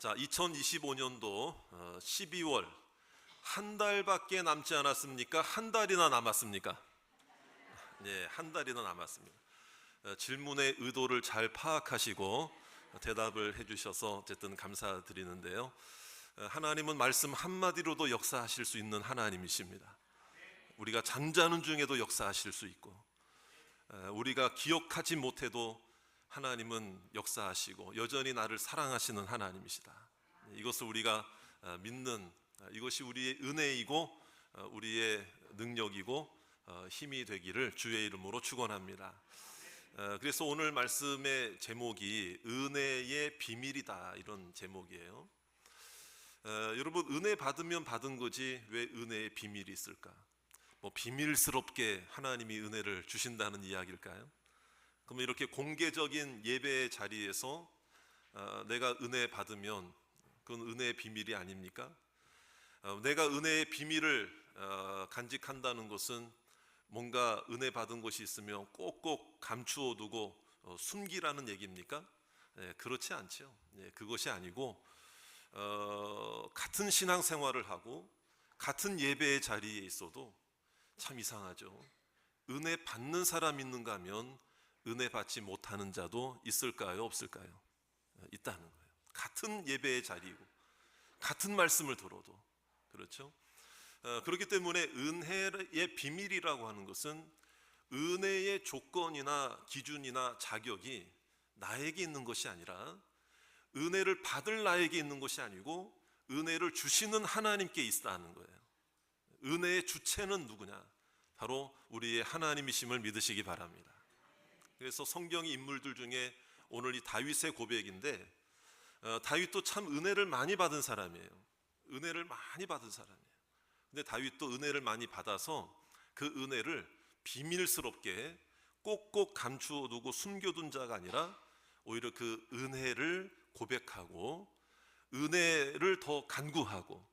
자, 2025년도 12월 한 달밖에 남지 않았습니까? 한 달이나 남았습니까? 네, 한 달이나 남았습니다. 질문의 의도를 잘 파악하시고 대답을 해주셔서 어쨌든 감사드리는데요. 하나님은 말씀 한마디로도 역사하실 수 있는 하나님이십니다. 우리가 잠자는 중에도 역사하실 수 있고, 우리가 기억하지 못해도 하나님은 역사하시고 여전히 나를 사랑하시는 하나님이시다. 이것을 우리가 믿는, 이것이 우리의 은혜이고 우리의 능력이고 힘이 되기를 주의 이름으로 축원합니다. 그래서 오늘 말씀의 제목이 은혜의 비밀이다, 이런 제목이에요. 여러분, 은혜 받으면 받은 거지 왜 은혜의 비밀이 있을까? 뭐 비밀스럽게 하나님이 은혜를 주신다는 이야기일까요? 그러면 이렇게 공개적인 예배의 자리에서 내가 은혜 받으면 그건 은혜의 비밀이 아닙니까? 내가 은혜의 비밀을 간직한다는 것은 뭔가 은혜 받은 것이 있으면 꼭꼭 감추어 두고 숨기라는 얘기입니까? 그렇지 않죠. 그것이 아니고 같은 신앙생활을 하고 같은 예배의 자리에 있어도 참 이상하죠. 은혜 받는 사람 있는가 하면 은혜 받지 못하는 자도 있을까요, 없을까요? 있다는 거예요. 같은 예배의 자리이고 같은 말씀을 들어도. 그렇죠? 그렇기 때문에 은혜의 비밀이라고 하는 것은 은혜의 조건이나 기준이나 자격이 나에게 있는 것이 아니라, 은혜를 받을 나에게 있는 것이 아니고 은혜를 주시는 하나님께 있다는 거예요. 은혜의 주체는 누구냐? 바로 우리의 하나님이심을 믿으시기 바랍니다. 그래서 성경의 인물들 중에 오늘 이 다윗의 고백인데, 다윗도 참 은혜를 많이 받은 사람이에요. 은혜를 많이 받은 사람이에요. 근데 다윗도 은혜를 많이 받아서 그 은혜를 비밀스럽게 꼭꼭 감추어 두고 숨겨둔 자가 아니라 오히려 그 은혜를 고백하고 은혜를 더 간구하고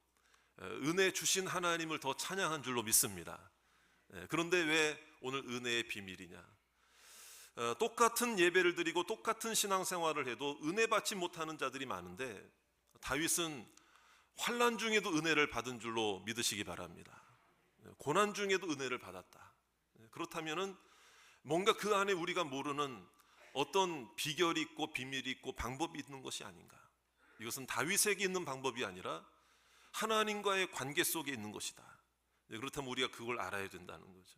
은혜 주신 하나님을 더 찬양한 줄로 믿습니다. 그런데 왜 오늘 은혜의 비밀이냐? 똑같은 예배를 드리고 똑같은 신앙생활을 해도 은혜 받지 못하는 자들이 많은데, 다윗은 환난 중에도 은혜를 받은 줄로 믿으시기 바랍니다. 고난 중에도 은혜를 받았다. 그렇다면은 뭔가 그 안에 우리가 모르는 어떤 비결이 있고 비밀이 있고 방법이 있는 것이 아닌가? 이것은 다윗에게 있는 방법이 아니라 하나님과의 관계 속에 있는 것이다. 그렇다면 우리가 그걸 알아야 된다는 거죠.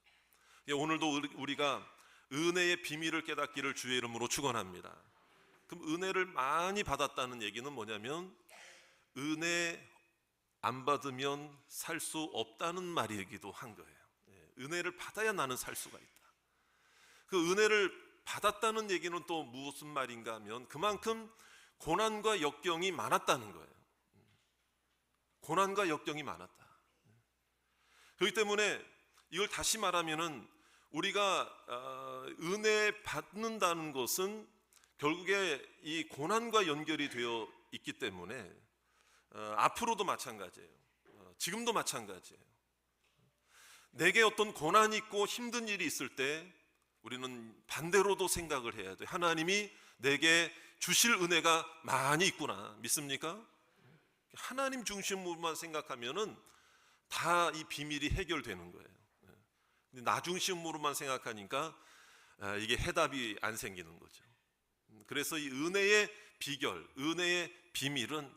오늘도 우리가 은혜의 비밀을 깨닫기를 주의 이름으로 축원합니다. 그럼 은혜를 많이 받았다는 얘기는 뭐냐면, 은혜 안 받으면 살 수 없다는 말이기도 한 거예요. 은혜를 받아야 나는 살 수가 있다. 그 은혜를 받았다는 얘기는 또 무슨 말인가 하면, 그만큼 고난과 역경이 많았다는 거예요. 고난과 역경이 많았다. 그렇기 때문에 이걸 다시 말하면은, 우리가 은혜 받는다는 것은 결국에 이 고난과 연결이 되어 있기 때문에 앞으로도 마찬가지예요. 지금도 마찬가지예요. 내게 어떤 고난이 있고 힘든 일이 있을 때 우리는 반대로도 생각을 해야 돼요. 하나님이 내게 주실 은혜가 많이 있구나. 믿습니까? 하나님 중심으로만 생각하면은 다 이 비밀이 해결되는 거예요. 나 중심으로만 생각하니까 이게 해답이 안 생기는 거죠. 그래서 이 은혜의 비결, 은혜의 비밀은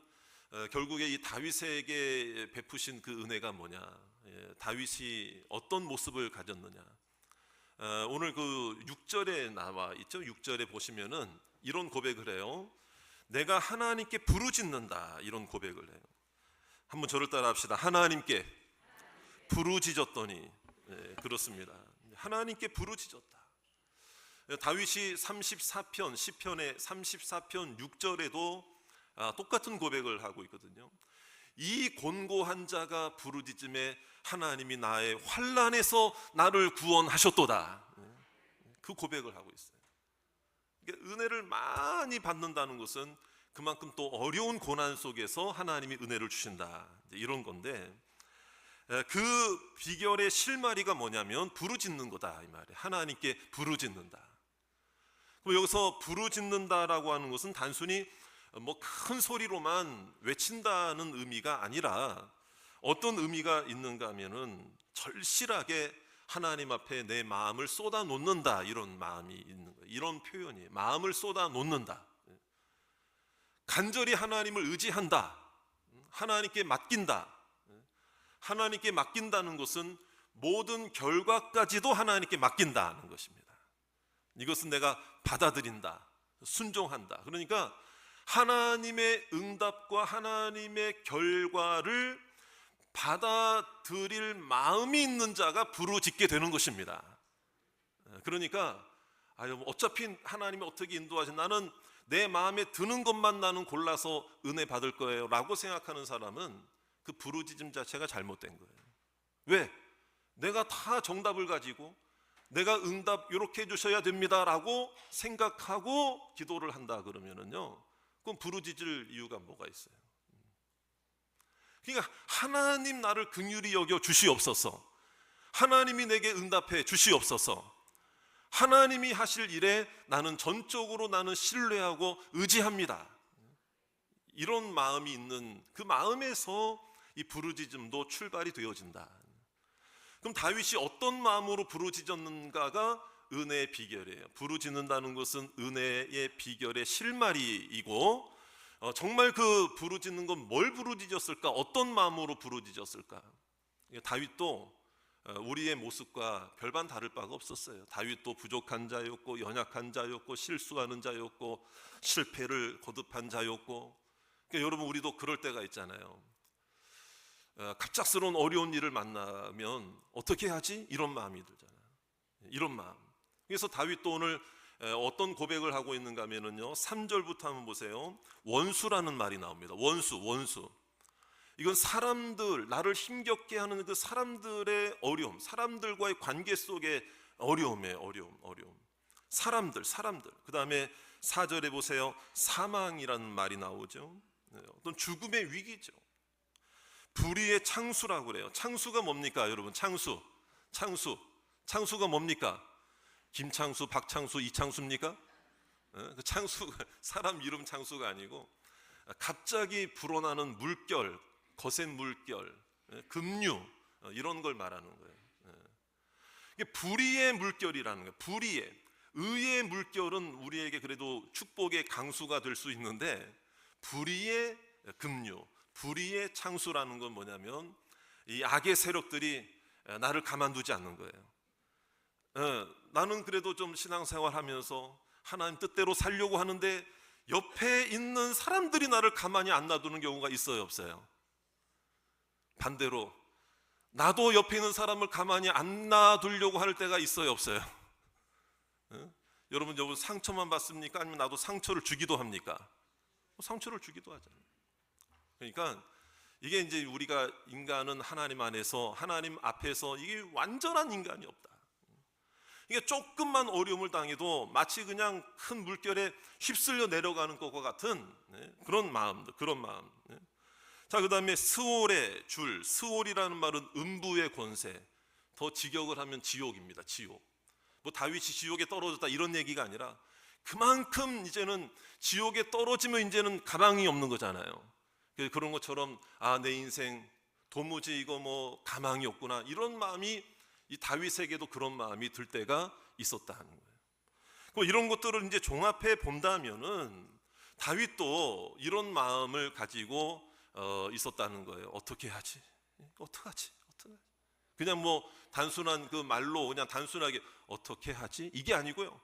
결국에 이 다윗에게 베푸신 그 은혜가 뭐냐, 다윗이 어떤 모습을 가졌느냐. 오늘 그 6절에 나와 있죠. 6절에 보시면은 이런 고백을 해요. 내가 하나님께 부르짖는다, 이런 고백을 해요. 한번 저를 따라 합시다. 하나님께 부르짖었더니. 그렇습니다. 하나님께 부르짖었다. 다윗이 34편, 시편의 34편 6절에도 똑같은 고백을 하고 있거든요. 이 곤고한 자가 부르짖음에 하나님이 나의 환난에서 나를 구원하셨도다. 그 고백을 하고 있어요. 그러니까 은혜를 많이 받는다는 것은 그만큼 또 어려운 고난 속에서 하나님이 은혜를 주신다, 이런 건데, 그 비결의 실마리가 뭐냐면 부르짖는 거다, 이 말이에요. 하나님께 부르짖는다. 그럼 여기서 부르짖는다라고 하는 것은 단순히 뭐 큰 소리로만 외친다는 의미가 아니라 어떤 의미가 있는가 하면은 절실하게 하나님 앞에 내 마음을 쏟아 놓는다, 이런 마음이 있는 거예요. 이런 표현이 마음을 쏟아 놓는다. 간절히 하나님을 의지한다. 하나님께 맡긴다. 하나님께 맡긴다는 것은 모든 결과까지도 하나님께 맡긴다는 것입니다. 이것은 내가 받아들인다, 순종한다. 그러니까 하나님의 응답과 하나님의 결과를 받아들일 마음이 있는 자가 부르짖게 되는 것입니다. 그러니까 어차피 하나님이 어떻게 인도하지, 나는 내 마음에 드는 것만 나는 골라서 은혜 받을 거예요 라고 생각하는 사람은 그 부르짖음 자체가 잘못된 거예요. 왜? 내가 다 정답을 가지고 내가 응답 이렇게 해주셔야 됩니다 라고 생각하고 기도를 한다 그러면은요, 그럼 부르짖을 이유가 뭐가 있어요? 그러니까 하나님 나를 긍휼히 여겨 주시옵소서, 하나님이 내게 응답해 주시옵소서, 하나님이 하실 일에 나는 전적으로 나는 신뢰하고 의지합니다, 이런 마음이 있는 그 마음에서 이 부르짖음도 출발이 되어진다. 그럼 다윗이 어떤 마음으로 부르짖었는가가 은혜의 비결이에요. 부르짖는다는 것은 은혜의 비결의 실마리이고, 정말 그 부르짖는 건 뭘 부르짖었을까? 어떤 마음으로 부르짖었을까? 다윗도 우리의 모습과 별반 다를 바가 없었어요. 다윗도 부족한 자였고, 연약한 자였고, 실수하는 자였고, 실패를 거듭한 자였고. 그러니까 여러분, 우리도 그럴 때가 있잖아요. 갑작스러운 어려운 일을 만나면 어떻게 하지? 이런 마음이 들잖아요. 이런 마음. 그래서 다윗도 오늘 어떤 고백을 하고 있는가 하면요, 3절부터 한번 보세요. 원수라는 말이 나옵니다. 원수. 이건 사람들, 나를 힘겹게 하는 그 사람들의 어려움, 사람들과의 관계 속의 어려움이에요. 어려움. 사람들. 그 다음에 4절에 보세요. 사망이라는 말이 나오죠. 어떤 죽음의 위기죠. 불의의 창수라고 그래요. 창수가 뭡니까, 여러분? 창수가 뭡니까? 김창수, 박창수, 이창수입니까? 그 창수가 사람 이름 창수가 아니고 갑자기 불어나는 물결, 거센 물결, 급류, 이런 걸 말하는 거예요. 이게 불의의 물결이라는 거예요. 불의의. 의의 물결은 우리에게 그래도 축복의 강수가 될 수 있는데, 불의의 급류, 불의의 창수라는 건 뭐냐면 이 악의 세력들이 나를 가만두지 않는 거예요. 나는 그래도 좀 신앙생활 하면서 하나님 뜻대로 살려고 하는데 옆에 있는 사람들이 나를 가만히 안 놔두는 경우가 있어요, 없어요? 반대로 나도 옆에 있는 사람을 가만히 안 놔두려고 할 때가 있어요, 없어요? 여러분 상처만 받습니까? 아니면 나도 상처를 주기도 합니까? 상처를 주기도 하잖아요. 그러니까 이게 이제 우리가 인간은 하나님 안에서, 하나님 앞에서 이게 완전한 인간이 없다. 이게 조금만 어려움을 당해도 마치 그냥 큰 물결에 휩쓸려 내려가는 것과 같은 그런 마음들, 그런 마음. 자, 그 다음에 스올의 줄, 스올이라는 말은 음부의 권세, 더 직역을 하면 지옥입니다. 지옥. 뭐 다윗이 지옥에 떨어졌다 이런 얘기가 아니라 그만큼 이제는 지옥에 떨어지면 이제는 가망이 없는 거잖아요. 그런 것처럼 내 인생 도무지 이거 뭐 가망이 없구나, 이런 마음이 이 다윗에게도 그런 마음이 들 때가 있었다 하는 거예요. 이런 것들을 이제 종합해 본다면은 다윗도 이런 마음을 가지고 있었다는 거예요. 어떻게 하지? 그냥 뭐 단순한 그 말로 그냥 단순하게 어떻게 하지? 이게 아니고요.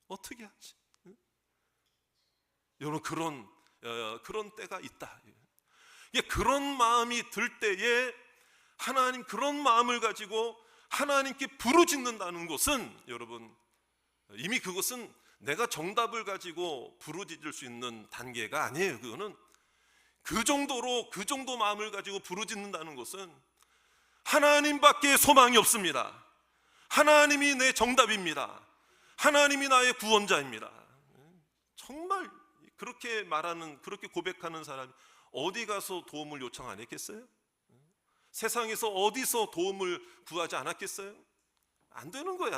어떻게 하지? 여러분, 그런 때가 있다. 그런 마음이 들 때에 하나님, 그런 마음을 가지고 하나님께 부르짖는다는 것은, 여러분, 이미 그것은 내가 정답을 가지고 부르짖을 수 있는 단계가 아니에요. 그거는 그 정도 마음을 가지고 부르짖는다는 것은 하나님밖에 소망이 없습니다. 하나님이 내 정답입니다. 하나님이 나의 구원자입니다. 정말 그렇게 말하는, 그렇게 고백하는 사람이 어디 가서 도움을 요청 안 했겠어요? 세상에서 어디서 도움을 구하지 않았겠어요? 안 되는 거예요.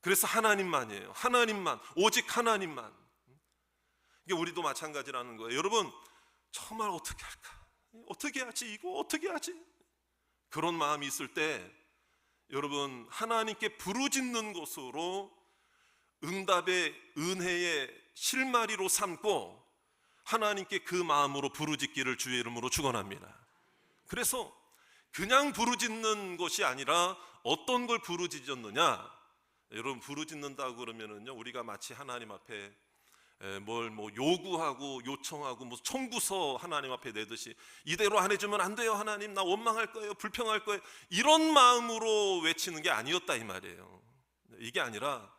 그래서 하나님만이에요. 하나님만, 오직 하나님만. 이게 우리도 마찬가지라는 거예요. 여러분, 정말 어떻게 할까? 어떻게 하지? 이거 어떻게 하지? 그런 마음이 있을 때 여러분, 하나님께 부르짖는 것으로 응답의 은혜의 실마리로 삼고 하나님께 그 마음으로 부르짖기를 주의 이름으로 축원합니다. 그래서 그냥 부르짖는 것이 아니라 어떤 걸 부르짖었느냐? 여러분, 부르짖는다고 그러면은요, 우리가 마치 하나님 앞에 뭘 요구하고 요청하고 무슨 청구서 하나님 앞에 내듯이 이대로 안 해주면 안 돼요 하나님, 나 원망할 거예요, 불평할 거예요, 이런 마음으로 외치는 게 아니었다 이 말이에요. 이게 아니라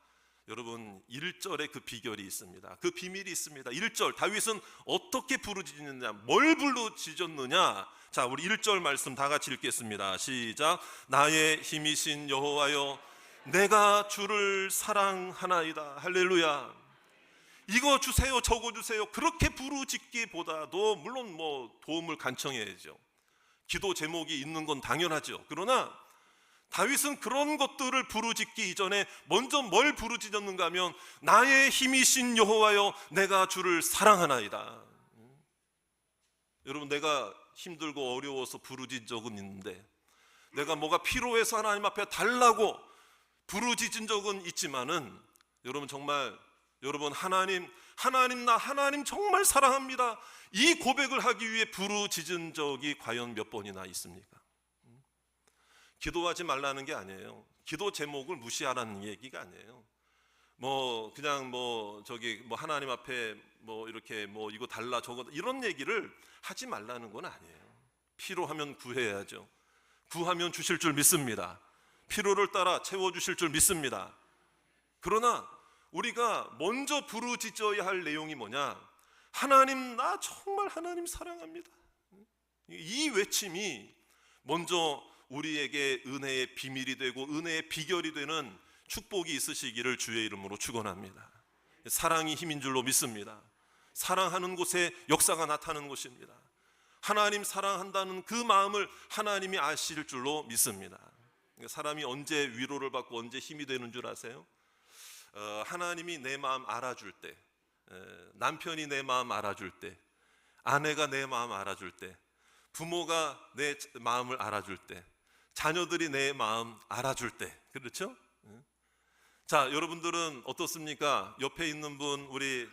여러분, 1절에 그 비결이 있습니다. 그 비밀이 있습니다. 1절 다윗은 어떻게 부르짖느냐, 뭘 부르짖었느냐. 자, 우리 1절 말씀 다 같이 읽겠습니다. 시작. 나의 힘이신 여호와여, 내가 주를 사랑하나이다. 할렐루야. 이거 주세요, 저거 주세요, 그렇게 부르짖기보다도 물론 도움을 간청해야죠. 기도 제목이 있는 건 당연하죠. 그러나 다윗은 그런 것들을 부르짖기 이전에 먼저 뭘 부르짖었는가 하면 나의 힘이신 여호와여, 내가 주를 사랑하나이다. 여러분, 내가 힘들고 어려워서 부르짖은 적은 있는데, 내가 뭐가 필요해서 하나님 앞에 달라고 부르짖은 적은 있지만은 여러분, 정말 여러분, 하나님 나 하나님 정말 사랑합니다, 이 고백을 하기 위해 부르짖은 적이 과연 몇 번이나 있습니까? 기도하지 말라는 게 아니에요. 기도 제목을 무시하라는 얘기가 아니에요. 그냥 하나님 앞에 이렇게 이거 달라 저거 이런 얘기를 하지 말라는 건 아니에요. 필요하면 구해야죠. 구하면 주실 줄 믿습니다. 필요를 따라 채워주실 줄 믿습니다. 그러나 우리가 먼저 부르짖어야 할 내용이 뭐냐? 하나님, 나 정말 하나님 사랑합니다. 이 외침이 먼저 우리에게 은혜의 비밀이 되고 은혜의 비결이 되는 축복이 있으시기를 주의 이름으로 축원합니다. 사랑이 힘인 줄로 믿습니다. 사랑하는 곳에 역사가 나타나는 것입니다. 하나님 사랑한다는 그 마음을 하나님이 아실 줄로 믿습니다. 사람이 언제 위로를 받고 언제 힘이 되는 줄 아세요? 하나님이 내 마음 알아줄 때, 남편이 내 마음 알아줄 때, 아내가 내 마음 알아줄 때, 부모가 내 마음을 알아줄 때, 자녀들이 내 마음 알아줄 때, 그렇죠? 자, 여러분들은 어떻습니까? 옆에 있는 분, 우리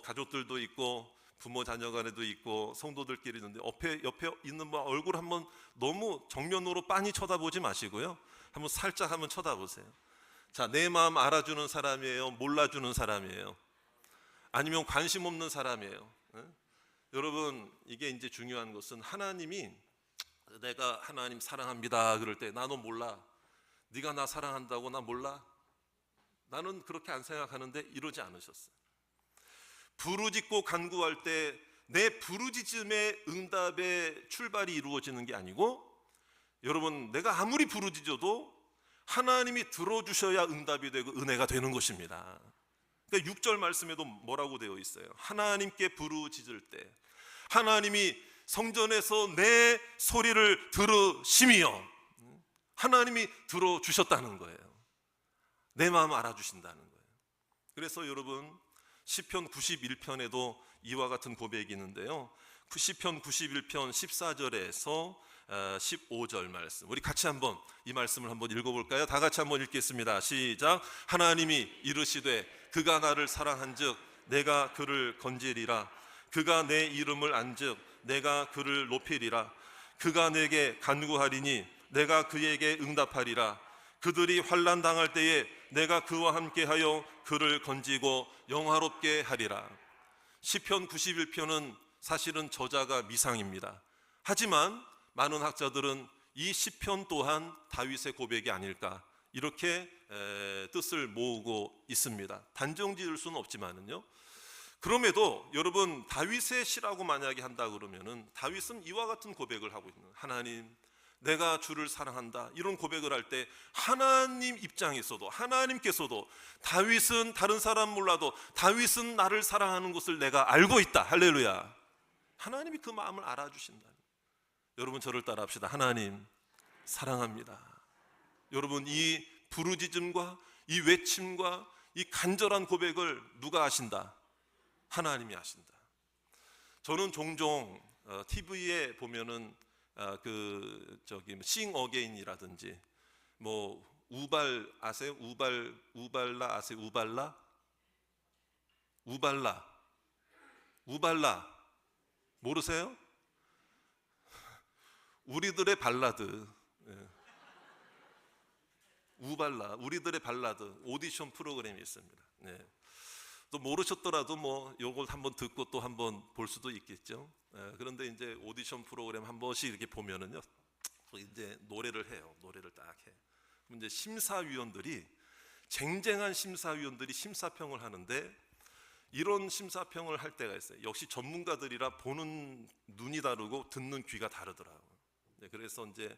가족들도 있고 부모 자녀 간에도 있고 성도들끼리 있는데 옆에 있는 분 얼굴 한번 너무 정면으로 빤히 쳐다보지 마시고요, 한번 살짝 한번 쳐다보세요. 자, 내 마음 알아주는 사람이에요? 몰라주는 사람이에요? 아니면 관심 없는 사람이에요? 여러분, 이게 이제 중요한 것은 하나님이 내가 하나님 사랑합니다 그럴 때 나 너 몰라, 네가 나 사랑한다고 나 몰라, 나는 그렇게 안 생각하는데 이러지 않으셨어요. 부르짖고 간구할 때 내 부르짖음의 응답의 출발이 이루어지는 게 아니고, 여러분, 내가 아무리 부르짖어도 하나님이 들어주셔야 응답이 되고 은혜가 되는 것입니다. 그러니까 6절 말씀에도 뭐라고 되어 있어요? 하나님께 부르짖을 때 하나님이 성전에서 내 소리를 들으시며, 하나님이 들어주셨다는 거예요. 내 마음 알아주신다는 거예요. 그래서 여러분, 시편 91편에도 이와 같은 고백이 있는데요, 시편 91편 14절에서 15절 말씀, 우리 같이 한번 이 말씀을 한번 읽어볼까요? 다 같이 한번 읽겠습니다. 시작. 하나님이 이르시되 그가 나를 사랑한즉 내가 그를 건지리라. 그가 내 이름을 안즉 내가 그를 높이리라. 그가 내게 간구하리니 내가 그에게 응답하리라. 그들이 환난 당할 때에 내가 그와 함께하여 그를 건지고 영화롭게 하리라. 시편 91편은 사실은 저자가 미상입니다. 하지만 많은 학자들은 이 시편 또한 다윗의 고백이 아닐까, 이렇게 뜻을 모으고 있습니다. 단정 지을 수는 없지만은요. 그럼에도 여러분, 다윗의 시라고 만약에 한다 그러면은 다윗은 이와 같은 고백을 하고 있는, 하나님 내가 주를 사랑한다, 이런 고백을 할 때 하나님 입장에서도, 하나님께서도 다윗은 다른 사람 몰라도 다윗은 나를 사랑하는 것을 내가 알고 있다. 할렐루야. 하나님이 그 마음을 알아주신다. 여러분, 저를 따라 합시다. 하나님 사랑합니다. 여러분, 이 부르짖음과 이 외침과 이 간절한 고백을 누가 하신다? 하나님이 하신다. 저는 종종 TV에 보면은 싱 어게인이라든지 뭐 우발 아세요? 우발라 아세요? 우발라 모르세요? 우리들의 발라드. 우발라, 우리들의 발라드 오디션 프로그램이 있습니다. 또 모르셨더라도 뭐 요걸 한번 듣고 또 한번 볼 수도 있겠죠. 그런데 이제 오디션 프로그램 한 번씩 이렇게 보면은요, 이제 노래를 해요. 노래를 딱 해. 그럼 이제 쟁쟁한 심사위원들이 심사평을 하는데, 이런 심사평을 할 때가 있어요. 역시 전문가들이라 보는 눈이 다르고 듣는 귀가 다르더라고요. 그래서 이제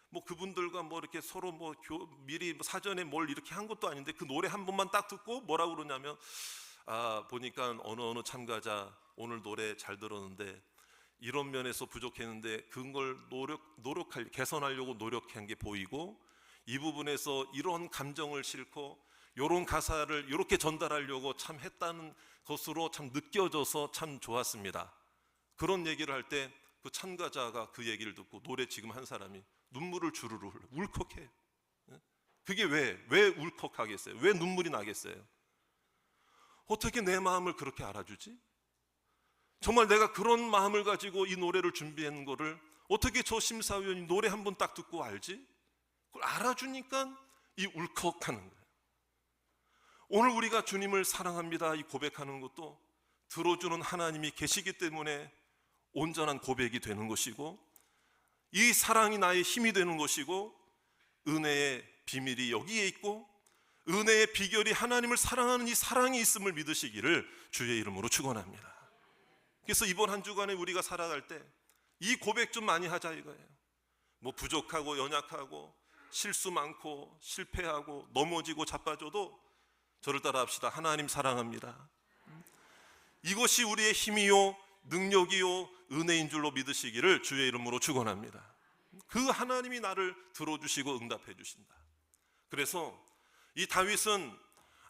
뭐 그분들과 뭐 이렇게 서로 뭐 미리 사전에 뭘 이렇게 한 것도 아닌데 그 노래 한 번만 딱 듣고 뭐라고 그러냐면, 보니까 어느 참가자 오늘 노래 잘 들었는데 이런 면에서 부족했는데 그걸 개선하려고 노력한 게 보이고, 이 부분에서 이런 감정을 싣고 이런 가사를 이렇게 전달하려고 참 했다는 것으로 참 느껴져서 참 좋았습니다. 그런 얘기를 할 때 그 참가자가 그 얘기를 듣고 노래 지금 한 사람이 눈물을 주르르 흘려 울컥해. 그게 왜 울컥하겠어요? 왜 눈물이 나겠어요? 어떻게 내 마음을 그렇게 알아주지? 정말 내가 그런 마음을 가지고 이 노래를 준비한 거를 어떻게 저 심사위원이 노래 한 번 딱 듣고 알지? 그걸 알아주니까 이 울컥하는 거예요. 오늘 우리가 주님을 사랑합니다 이 고백하는 것도 들어주는 하나님이 계시기 때문에 온전한 고백이 되는 것이고, 이 사랑이 나의 힘이 되는 것이고, 은혜의 비밀이 여기에 있고, 은혜의 비결이 하나님을 사랑하는 이 사랑이 있음을 믿으시기를 주의 이름으로 축원합니다. 그래서 이번 한 주간에 우리가 살아갈 때 이 고백 좀 많이 하자 이거예요. 뭐 부족하고 연약하고 실수 많고 실패하고 넘어지고 자빠져도 저를 따라 합시다. 하나님 사랑합니다. 이것이 우리의 힘이요 능력이요 은혜인 줄로 믿으시기를 주의 이름으로 축원합니다. 그 하나님이 나를 들어주시고 응답해 주신다. 그래서 이 다윗은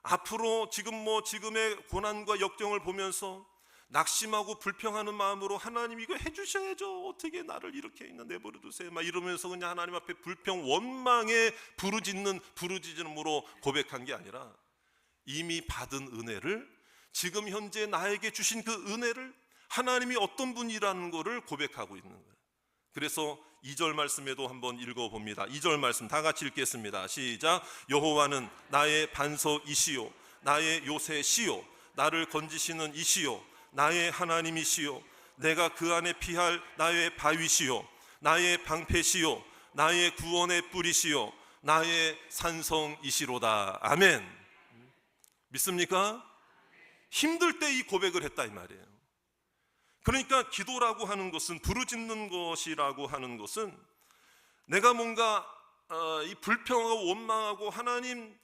앞으로 지금의 고난과 역경을 보면서 낙심하고 불평하는 마음으로 하나님 이거 해주셔야죠. 어떻게 나를 이렇게 내버려 두세요. 막 이러면서 그냥 하나님 앞에 불평 원망에 부르짖음으로 고백한 게 아니라, 이미 받은 은혜를, 지금 현재 나에게 주신 그 은혜를 하나님이 어떤 분이라는 것을 고백하고 있는 거예요. 그래서 2절 말씀에도 한번 읽어봅니다. 2절 말씀 다 같이 읽겠습니다. 시작. 여호와는 나의 반석이시요 나의 요새시요 나를 건지시는 이시요 나의 하나님이시요 내가 그 안에 피할 나의 바위시요 나의 방패시요 나의 구원의 뿌리시요 나의 산성이시로다. 아멘. 믿습니까? 힘들 때 이 고백을 했다 이 말이에요. 그러니까 기도라고 하는 것은, 부르짖는 것이라고 하는 것은, 내가 뭔가 이 불평하고 원망하고 하나님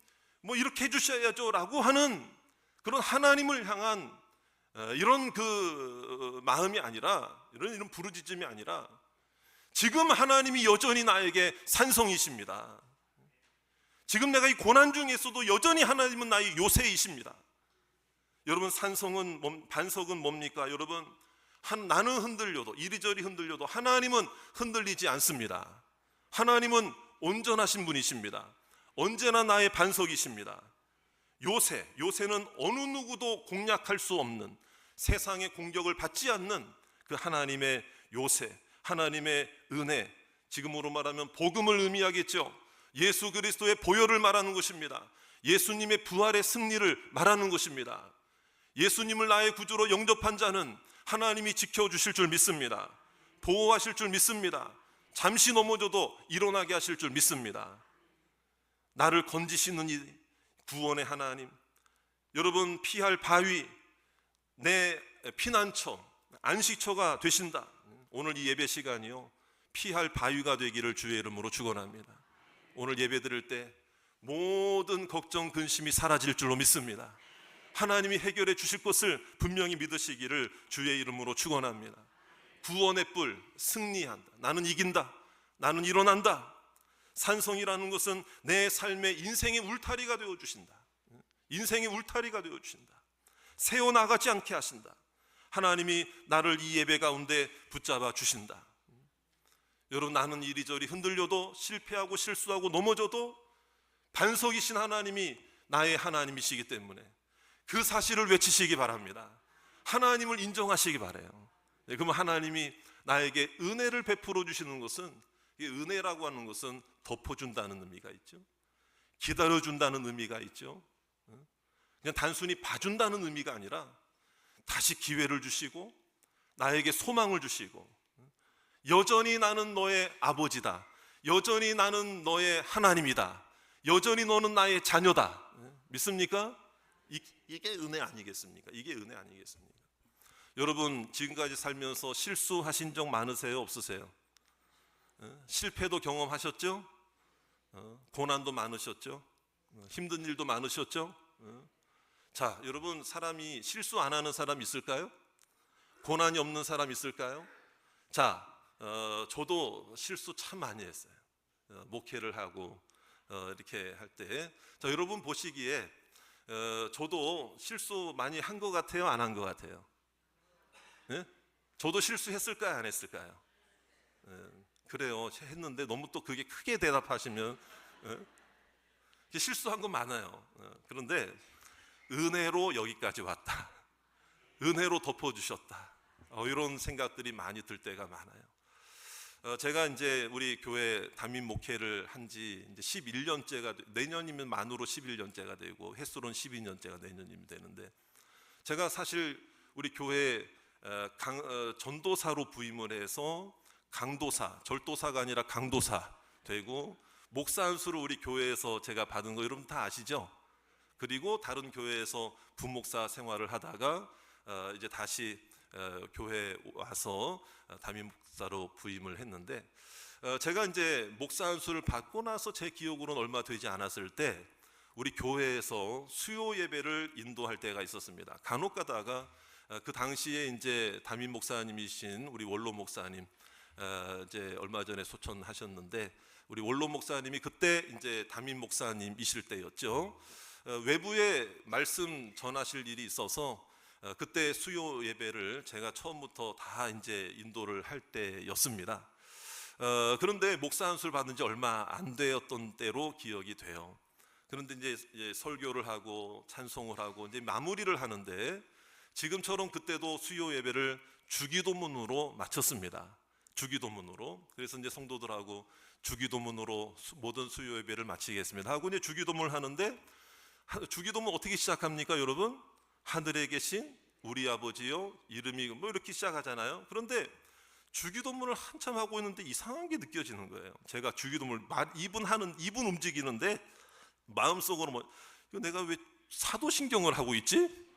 뭐 이렇게 해주셔야죠 라고 하는 그런 하나님을 향한 이런 그 마음이 아니라, 이런 부르짖음이 아니라, 지금 하나님이 여전히 나에게 산성이십니다. 지금 내가 이 고난 중에서도 여전히 하나님은 나의 요새이십니다. 여러분, 반석은 뭡니까? 여러분, 나는 흔들려도, 이리저리 흔들려도 하나님은 흔들리지 않습니다. 하나님은 온전하신 분이십니다. 언제나 나의 반석이십니다. 요새는 어느 누구도 공략할 수 없는, 세상의 공격을 받지 않는 그 하나님의 요새, 하나님의 은혜, 지금으로 말하면 복음을 의미하겠죠. 예수 그리스도의 보혈을 말하는 것입니다. 예수님의 부활의 승리를 말하는 것입니다. 예수님을 나의 구주로 영접한 자는 하나님이 지켜주실 줄 믿습니다. 보호하실 줄 믿습니다. 잠시 넘어져도 일어나게 하실 줄 믿습니다. 나를 건지시는 이 구원의 하나님, 여러분 피할 바위, 내 피난처, 안식처가 되신다. 오늘 이 예배 시간이요, 피할 바위가 되기를 주의 이름으로 축원합니다. 오늘 예배 드릴 때 모든 걱정 근심이 사라질 줄로 믿습니다. 하나님이 해결해 주실 것을 분명히 믿으시기를 주의 이름으로 축원합니다. 구원의 뿔, 승리한다. 나는 이긴다. 나는 일어난다. 산성이라는 것은 내 삶의 인생의 울타리가 되어주신다. 인생의 울타리가 되어주신다. 새어나가지 않게 하신다. 하나님이 나를 이 예배 가운데 붙잡아 주신다. 여러분, 나는 이리저리 흔들려도 실패하고 실수하고 넘어져도 반석이신 하나님이 나의 하나님이시기 때문에 그 사실을 외치시기 바랍니다. 하나님을 인정하시기 바라요. 그러면 하나님이 나에게 은혜를 베풀어 주시는 것은, 이 은혜라고 하는 것은 덮어준다는 의미가 있죠. 기다려준다는 의미가 있죠. 그냥 단순히 봐준다는 의미가 아니라 다시 기회를 주시고 나에게 소망을 주시고, 여전히 나는 너의 아버지다, 여전히 나는 너의 하나님이다, 여전히 너는 나의 자녀다. 믿습니까? 이게 은혜 아니겠습니까? 이게 은혜 아니겠습니까? 여러분, 지금까지 살면서 실수하신 적 많으세요? 없으세요? 실패도 경험하셨죠? 고난도 많으셨죠? 힘든 일도 많으셨죠? 자, 여러분, 사람이 실수 안 하는 사람 있을까요? 고난이 없는 사람 있을까요? 자, 저도 실수 참 많이 했어요. 목회를 하고 이렇게 할 때, 자, 여러분 보시기에 저도 실수 많이 한 것 같아요? 안 한 것 같아요? 예? 저도 실수했을까요? 안 했을까요? 그래요. 했는데 너무 또 그게 크게 대답하시면 실수한 거 많아요. 그런데 은혜로 여기까지 왔다, 은혜로 덮어주셨다, 이런 생각들이 많이 들 때가 많아요. 제가 이제 우리 교회 담임 목회를 한지 이제 11년째가, 내년이면 만으로 11년째가 되고 횟수로는 12년째가 내년이면 되는데, 제가 사실 우리 교회 전도사로 부임을 해서 강도사, 절도사가 아니라 강도사 되고, 목사 안수를 우리 교회에서 제가 받은 거 여러분 다 아시죠? 그리고 다른 교회에서 부목사 생활을 하다가 이제 다시 교회에 와서 담임 목사로 부임을 했는데, 제가 이제 목사 안수를 받고 나서 제 기억으로는 얼마 되지 않았을 때 우리 교회에서 수요 예배를 인도할 때가 있었습니다. 간혹 가다가 그 당시에 이제 담임 목사님이신 우리 원로 목사님, 이제 얼마 전에 소천하셨는데, 우리 원로 목사님이 그때 이제 담임 목사님이실 때였죠. 외부에 말씀 전하실 일이 있어서 그때 수요 예배를 제가 처음부터 다 이제 인도를 할 때였습니다. 그런데 목사 안수를 받은 지 얼마 안 되었던 때로 기억이 돼요. 그런데 이제 설교를 하고 찬송을 하고 이제 마무리를 하는데, 지금처럼 그때도 수요 예배를 주기도문으로 마쳤습니다. 주기도문으로. 그래서 이제 성도들하고 주기도문으로 모든 수요 예배를 마치겠습니다 하고 이제 주기도문을 하는데, 주기도문 어떻게 시작합니까, 여러분? 하늘에 계신 우리 아버지요, 이름이 뭐 이렇게 시작하잖아요. 그런데 주기도문을 한참 하고 있는데 이상한 게 느껴지는 거예요. 제가 주기도문을 2분 움직이는데 마음속으로 뭐, 이거 내가 왜 사도신경을 하고 있지?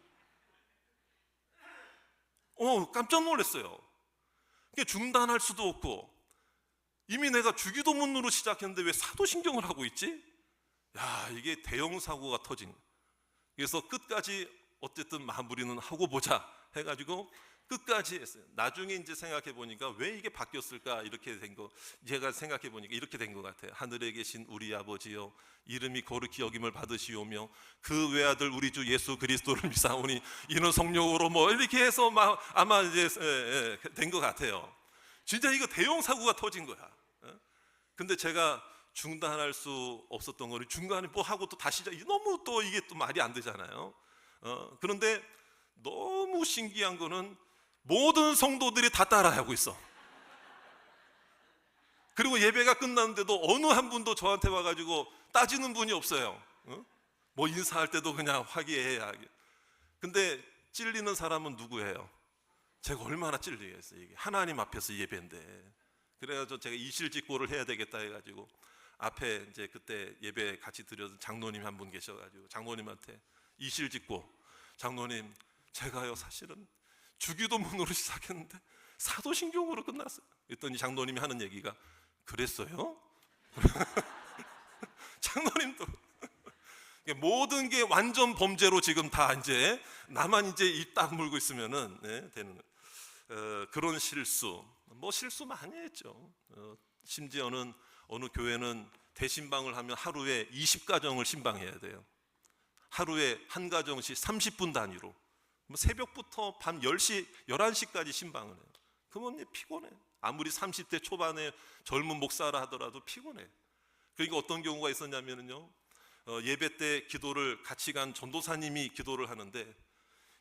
깜짝 놀랐어요. 중단할 수도 없고, 이미 내가 주기도문으로 시작했는데 왜 사도신경을 하고 있지? 야, 이게 대형 사고가 터진. 그래서 끝까지 어쨌든 마무리는 하고 보자 해가지고 끝까지 했어요. 나중에 이제 생각해 보니까 왜 이게 바뀌었을까, 이렇게 된 거, 제가 생각해 보니까 이렇게 된 것 같아요. 하늘에 계신 우리 아버지여, 이름이 거룩히 여김을 받으시오며 그 외아들 우리 주 예수 그리스도를 믿사오니 이는 성령으로 뭐 이렇게 해서 아마 이제 된 것 같아요. 진짜 이거 대형 사고가 터진 거야. 근데 제가 중단할 수 없었던 거를 중간에 뭐 하고 또 다시, 너무 또 이게 또 말이 안 되잖아요. 그런데 너무 신기한 거는 모든 성도들이 다 따라하고 있어. 그리고 예배가 끝났는데도 어느 한 분도 저한테 와가지고 따지는 분이 없어요. 뭐 인사할 때도 그냥 화기애애하게. 근데 찔리는 사람은 누구예요? 제가 얼마나 찔리겠어요. 이게 하나님 앞에서 예배인데. 그래가지고 제가 이실직고를 해야 되겠다 해가지고 앞에 이제 그때 예배 같이 드려준 장로님 한 분 계셔가지고 장로님한테 이실직고, 장로님 제가요 사실은 주기도문으로 시작했는데 사도신경으로 끝났어요. 그랬더니 장로님이 하는 얘기가, 그랬어요? 장로님도 모든 게 완전 범죄로 지금 다 이제 나만 이제 입 딱 물고 있으면은 되는 그런 실수, 뭐 실수 많이 했죠. 심지어는 어느 교회는 대신방을 하면 하루에 20가정을 신방해야 돼요. 하루에 한 가정씩 30분 단위로. 새벽부터 밤 10시, 11시까지 신방을 해요. 그러면 피곤해. 아무리 30대 초반에 젊은 목사라 하더라도 피곤해. 그러니까 어떤 경우가 있었냐면요, 예배 때 기도를 같이 간 전도사님이 기도를 하는데,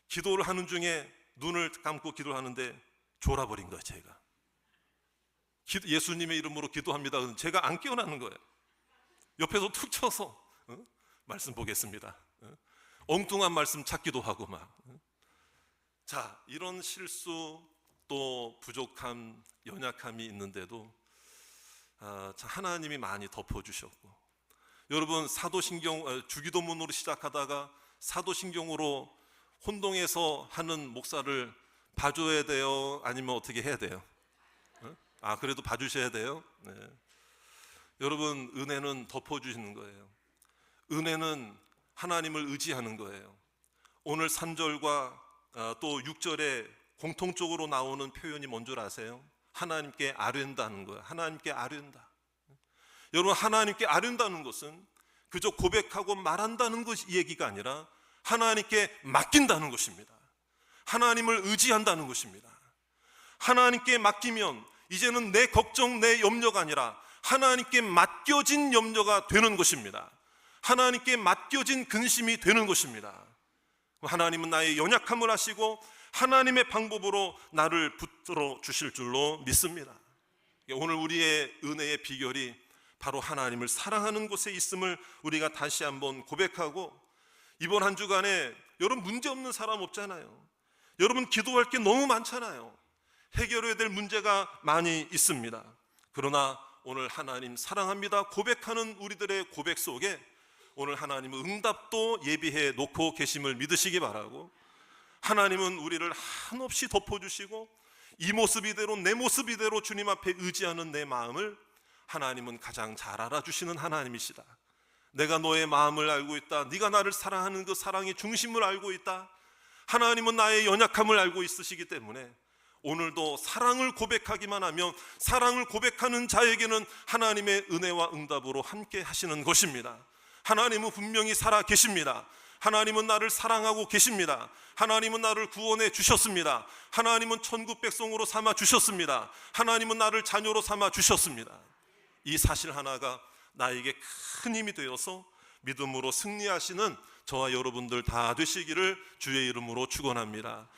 기도를 하는 중에 눈을 감고 기도를 하는데 졸아버린 거예요. 제가 예수님의 이름으로 기도합니다. 제가 안 깨어나는 거예요. 옆에서 툭 쳐서 말씀 보겠습니다. 엉뚱한 말씀 찾기도 하고 막. 자, 이런 실수 또 부족함, 연약함이 있는데도 하나님이 많이 덮어주셨고, 여러분 사도신경 주기도문으로 시작하다가 사도신경으로 혼동해서 하는 목사를 봐줘야 돼요? 아니면 어떻게 해야 돼요? 그래도 봐주셔야 돼요? 네. 여러분, 은혜는 덮어주시는 거예요. 은혜는 하나님을 의지하는 거예요. 오늘 3절과 또 6절에 공통적으로 나오는 표현이 뭔 줄 아세요? 하나님께 아뢰다는 거예요. 하나님께 아뢰다. 여러분, 하나님께 아뢰다는 것은 그저 고백하고 말한다는 것 얘기가 아니라 하나님께 맡긴다는 것입니다. 하나님을 의지한다는 것입니다. 하나님께 맡기면 이제는 내 걱정, 내 염려가 아니라 하나님께 맡겨진 염려가 되는 것입니다. 하나님께 맡겨진 근심이 되는 것입니다. 하나님은 나의 연약함을 아시고 하나님의 방법으로 나를 붙들어 주실 줄로 믿습니다. 오늘 우리의 은혜의 비결이 바로 하나님을 사랑하는 곳에 있음을 우리가 다시 한번 고백하고, 이번 한 주간에 여러분 문제 없는 사람 없잖아요. 여러분 기도할 게 너무 많잖아요. 해결해야 될 문제가 많이 있습니다. 그러나 오늘 하나님 사랑합니다 고백하는 우리들의 고백 속에 오늘 하나님은 응답도 예비해 놓고 계심을 믿으시기 바라고, 하나님은 우리를 한없이 덮어주시고 이 모습 이대로 내 모습 이대로 주님 앞에 의지하는 내 마음을 하나님은 가장 잘 알아주시는 하나님이시다. 내가 너의 마음을 알고 있다. 네가 나를 사랑하는 그 사랑의 중심을 알고 있다. 하나님은 나의 연약함을 알고 있으시기 때문에 오늘도 사랑을 고백하기만 하면 사랑을 고백하는 자에게는 하나님의 은혜와 응답으로 함께 하시는 것입니다. 하나님은 분명히 살아 계십니다. 하나님은 나를 사랑하고 계십니다. 하나님은 나를 구원해 주셨습니다. 하나님은 천국 백성으로 삼아 주셨습니다. 하나님은 나를 자녀로 삼아 주셨습니다. 이 사실 하나가 나에게 큰 힘이 되어서 믿음으로 승리하시는 저와 여러분들 다 되시기를 주의 이름으로 축원합니다.